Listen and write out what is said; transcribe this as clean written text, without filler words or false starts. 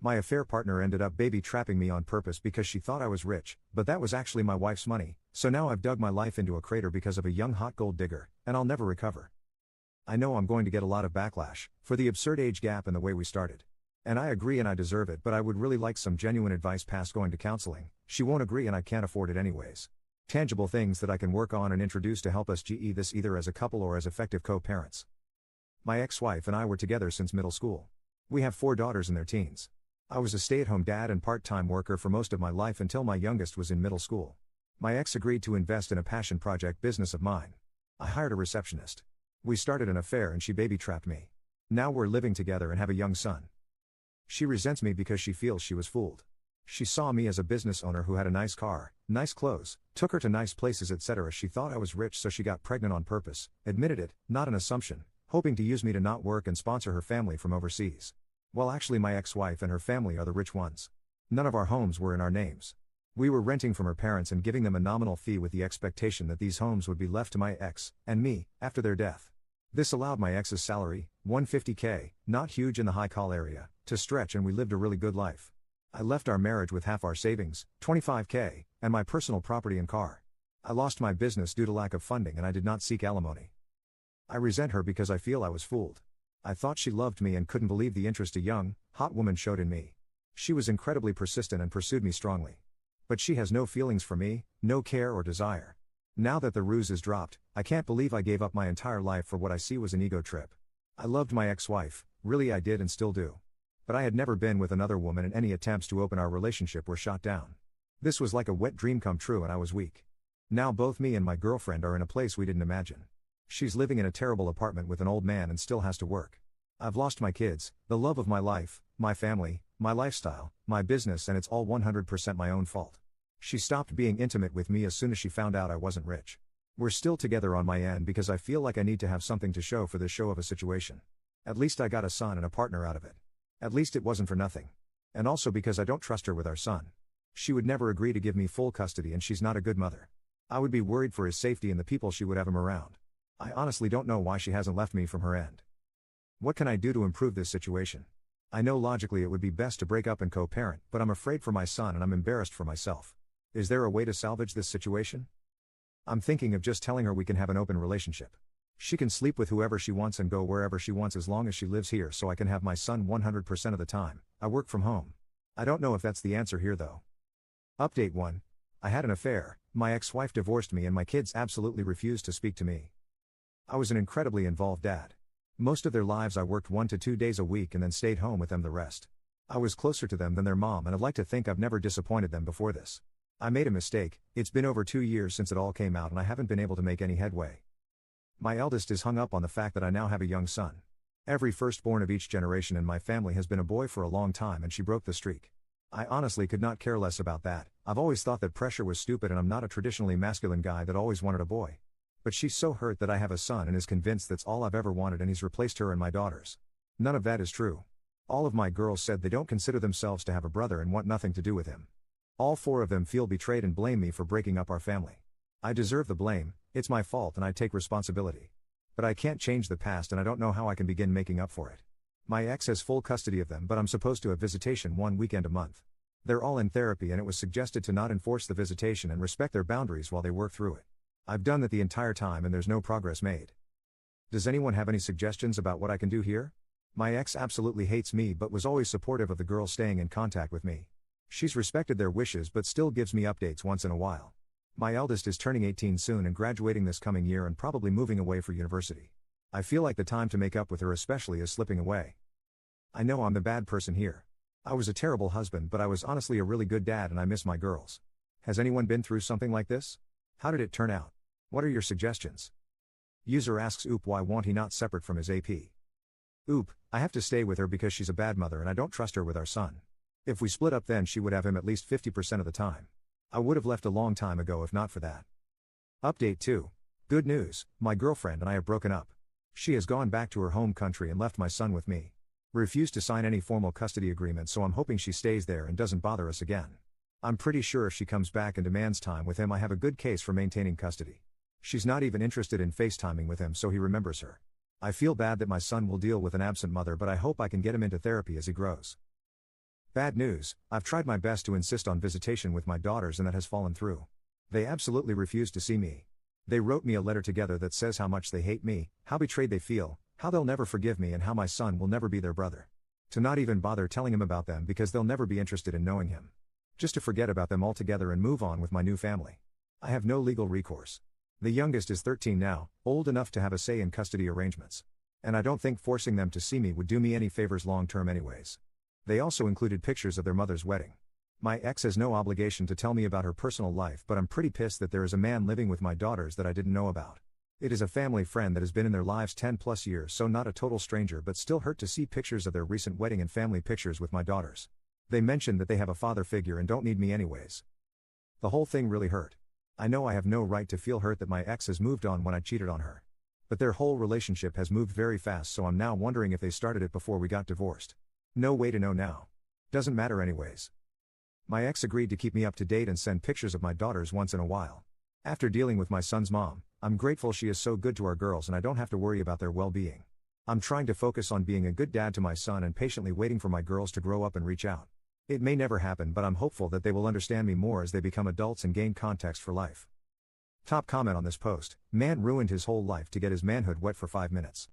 My affair partner ended up baby trapping me on purpose because she thought I was rich, but that was actually my wife's money, so now I've dug my life into a crater because of a young hot gold digger, and I'll never recover. I know I'm going to get a lot of backlash for the absurd age gap and the way we started. And I agree and I deserve it, but I would really like some genuine advice past going to counseling. She won't agree and I can't afford it anyways. Tangible things that I can work on and introduce to help us GE this either as a couple or as effective co-parents. My ex-wife and I were together since middle school. We have 4 daughters in their teens. I was a stay-at-home dad and part-time worker for most of my life until my youngest was in middle school. My ex agreed to invest in a passion project business of mine. I hired a receptionist. We started an affair and she baby-trapped me. Now we're living together and have a young son. She resents me because she feels she was fooled. She saw me as a business owner who had a nice car, nice clothes, took her to nice places etc. She thought I was rich, so she got pregnant on purpose, admitted it, not an assumption, hoping to use me to not work and sponsor her family from overseas. Well, actually my ex-wife and her family are the rich ones. None of our homes were in our names. We were renting from her parents and giving them a nominal fee with the expectation that these homes would be left to my ex, and me, after their death. This allowed my ex's salary, $150K, not huge in the high call area, to stretch, and we lived a really good life. I left our marriage with half our savings, $25K, and my personal property and car. I lost my business due to lack of funding and I did not seek alimony. I resent her because I feel I was fooled. I thought she loved me and couldn't believe the interest a young, hot woman showed in me. She was incredibly persistent and pursued me strongly. But she has no feelings for me, no care or desire. Now that the ruse is dropped, I can't believe I gave up my entire life for what I see was an ego trip. I loved my ex-wife, really I did and still do. But I had never been with another woman and any attempts to open our relationship were shot down. This was like a wet dream come true and I was weak. Now both me and my girlfriend are in a place we didn't imagine. She's living in a terrible apartment with an old man and still has to work. I've lost my kids, the love of my life, my family, my lifestyle, my business, and it's all 100% my own fault. She stopped being intimate with me as soon as she found out I wasn't rich. We're still together on my end because I feel like I need to have something to show for this show of a situation. At least I got a son and a partner out of it. At least it wasn't for nothing. And also because I don't trust her with our son. She would never agree to give me full custody and she's not a good mother. I would be worried for his safety and the people she would have him around. I honestly don't know why she hasn't left me from her end. What can I do to improve this situation? I know logically it would be best to break up and co-parent, but I'm afraid for my son and I'm embarrassed for myself. Is there a way to salvage this situation? I'm thinking of just telling her we can have an open relationship. She can sleep with whoever she wants and go wherever she wants as long as she lives here, so I can have my son 100% of the time. I work from home. I don't know if that's the answer here though. Update 1. I had an affair, my ex-wife divorced me and my kids absolutely refused to speak to me. I was an incredibly involved dad. Most of their lives I worked 1 to 2 days a week and then stayed home with them the rest. I was closer to them than their mom and I'd like to think I've never disappointed them before this. I made a mistake. It's been over 2 years since it all came out and I haven't been able to make any headway. My eldest is hung up on the fact that I now have a young son. Every firstborn of each generation in my family has been a boy for a long time and she broke the streak. I honestly could not care less about that. I've always thought that pressure was stupid and I'm not a traditionally masculine guy that always wanted a boy. But she's so hurt that I have a son and is convinced that's all I've ever wanted and he's replaced her and my daughters. None of that is true. All of my girls said they don't consider themselves to have a brother and want nothing to do with him. All 4 of them feel betrayed and blame me for breaking up our family. I deserve the blame, it's my fault and I take responsibility. But I can't change the past and I don't know how I can begin making up for it. My ex has full custody of them, but I'm supposed to have visitation 1 weekend a month. They're all in therapy and it was suggested to not enforce the visitation and respect their boundaries while they work through it. I've done that the entire time and there's no progress made. Does anyone have any suggestions about what I can do here? My ex absolutely hates me but was always supportive of the girls staying in contact with me. She's respected their wishes but still gives me updates once in a while. My eldest is turning 18 soon and graduating this coming year and probably moving away for university. I feel like the time to make up with her especially is slipping away. I know I'm the bad person here. I was a terrible husband but I was honestly a really good dad and I miss my girls. Has anyone been through something like this? How did it turn out? What are your suggestions? User asks Oop, why won't he not separate from his AP? Oop, I have to stay with her because she's a bad mother and I don't trust her with our son. If we split up then she would have him at least 50% of the time. I would have left a long time ago if not for that. Update 2. Good news, my girlfriend and I have broken up. She has gone back to her home country and left my son with me. Refused to sign any formal custody agreement, so I'm hoping she stays there and doesn't bother us again. I'm pretty sure if she comes back and demands time with him I have a good case for maintaining custody. She's not even interested in FaceTiming with him so he remembers her. I feel bad that my son will deal with an absent mother but I hope I can get him into therapy as he grows. Bad news, I've tried my best to insist on visitation with my daughters and that has fallen through. They absolutely refuse to see me. They wrote me a letter together that says how much they hate me, how betrayed they feel, how they'll never forgive me, and how my son will never be their brother. To not even bother telling him about them because they'll never be interested in knowing him. Just to forget about them altogether and move on with my new family. I have no legal recourse. The youngest is 13 now, old enough to have a say in custody arrangements. And I don't think forcing them to see me would do me any favors long term anyways. They also included pictures of their mother's wedding. My ex has no obligation to tell me about her personal life, but I'm pretty pissed that there is a man living with my daughters that I didn't know about. It is a family friend that has been in their lives 10 plus years, so not a total stranger, but still hurt to see pictures of their recent wedding and family pictures with my daughters. They mentioned that they have a father figure and don't need me anyways. The whole thing really hurt. I know I have no right to feel hurt that my ex has moved on when I cheated on her. But their whole relationship has moved very fast, so I'm now wondering if they started it before we got divorced. No way to know now. Doesn't matter anyways. My ex agreed to keep me up to date and send pictures of my daughters once in a while. After dealing with my son's mom, I'm grateful she is so good to our girls and I don't have to worry about their well-being. I'm trying to focus on being a good dad to my son and patiently waiting for my girls to grow up and reach out. It may never happen, but I'm hopeful that they will understand me more as they become adults and gain context for life. Top comment on this post: man ruined his whole life to get his manhood wet for 5 minutes.